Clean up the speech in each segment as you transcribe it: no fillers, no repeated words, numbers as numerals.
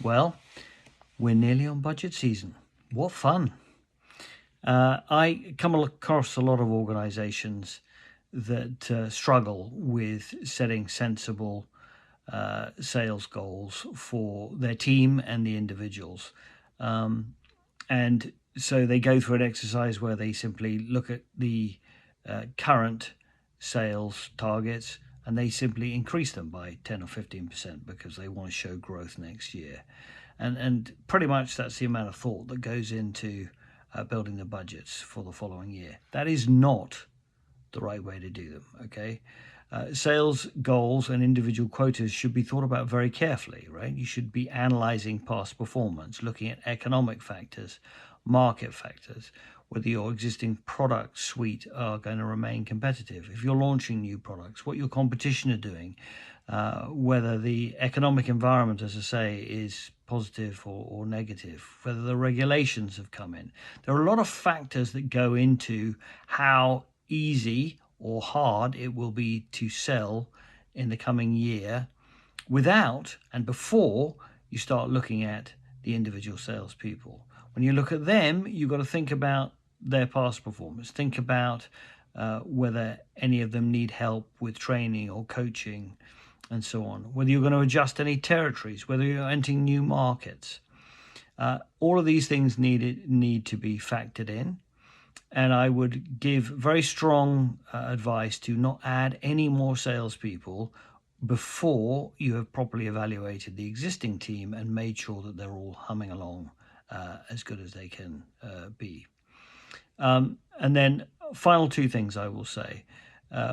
Well, we're nearly on budget season. What fun. I come across a lot of organizations that struggle with setting sensible sales goals for their team and the individuals. And so they go through an exercise where they simply look at the current sales targets and they simply increase them by 10 or 15% because they want to show growth next year. And pretty much that's the amount of thought that goes into building the budgets for the following year. That is not the right way to do them, okay? Sales goals and individual quotas should be thought about very carefully, right? You should be analyzing past performance, looking at economic factors, market factors, whether your existing product suite are going to remain competitive, if you're launching new products, what your competition are doing, whether the economic environment, as I say, is positive or negative, whether the regulations have come in. There are a lot of factors that go into how easy or hard it will be to sell in the coming year without and before you start looking at the individual salespeople. When you look at them, you've got to think about their past performance. Think about whether any of them need help with training or coaching and so on, whether you're going to adjust any territories, whether you're entering new markets. All of these things need to be factored in. And I would give very strong advice to not add any more salespeople before you have properly evaluated the existing team and made sure that they're all humming along as good as they can be. And then final two things I will say.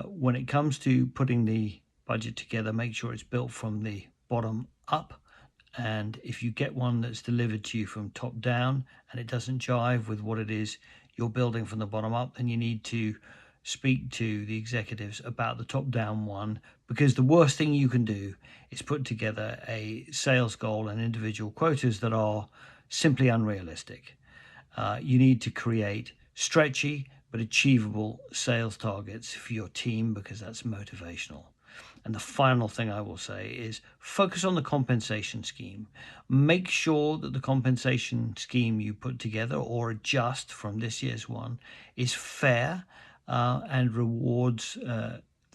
When it comes to putting the budget together, make sure it's built from the bottom up. And if you get one that's delivered to you from top down and it doesn't jive with what it is you're building from the bottom up, then you need to speak to the executives about the top down one, because the worst thing you can do is put together a sales goal and individual quotas that are simply unrealistic. You need to create stretchy but achievable sales targets for your team, because that's motivational. And the final thing I will say is focus on the compensation scheme. Make sure that the compensation scheme you put together or adjust from this year's one is fair and rewards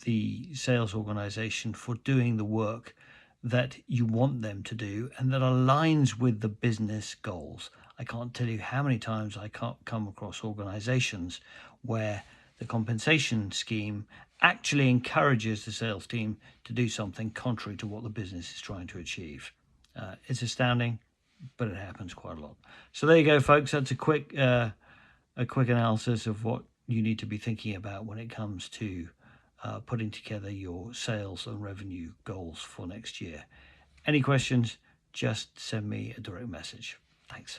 the sales organization for doing the work that you want them to do and that aligns with the business goals. I can't tell you how many times I can't come across organizations where the compensation scheme actually encourages the sales team to do something contrary to what the business is trying to achieve. It's astounding, but it happens quite a lot. So there you go, folks. That's a quick analysis of what you need to be thinking about when it comes to putting together your sales and revenue goals for next year. Any questions, just send me a direct message. Thanks.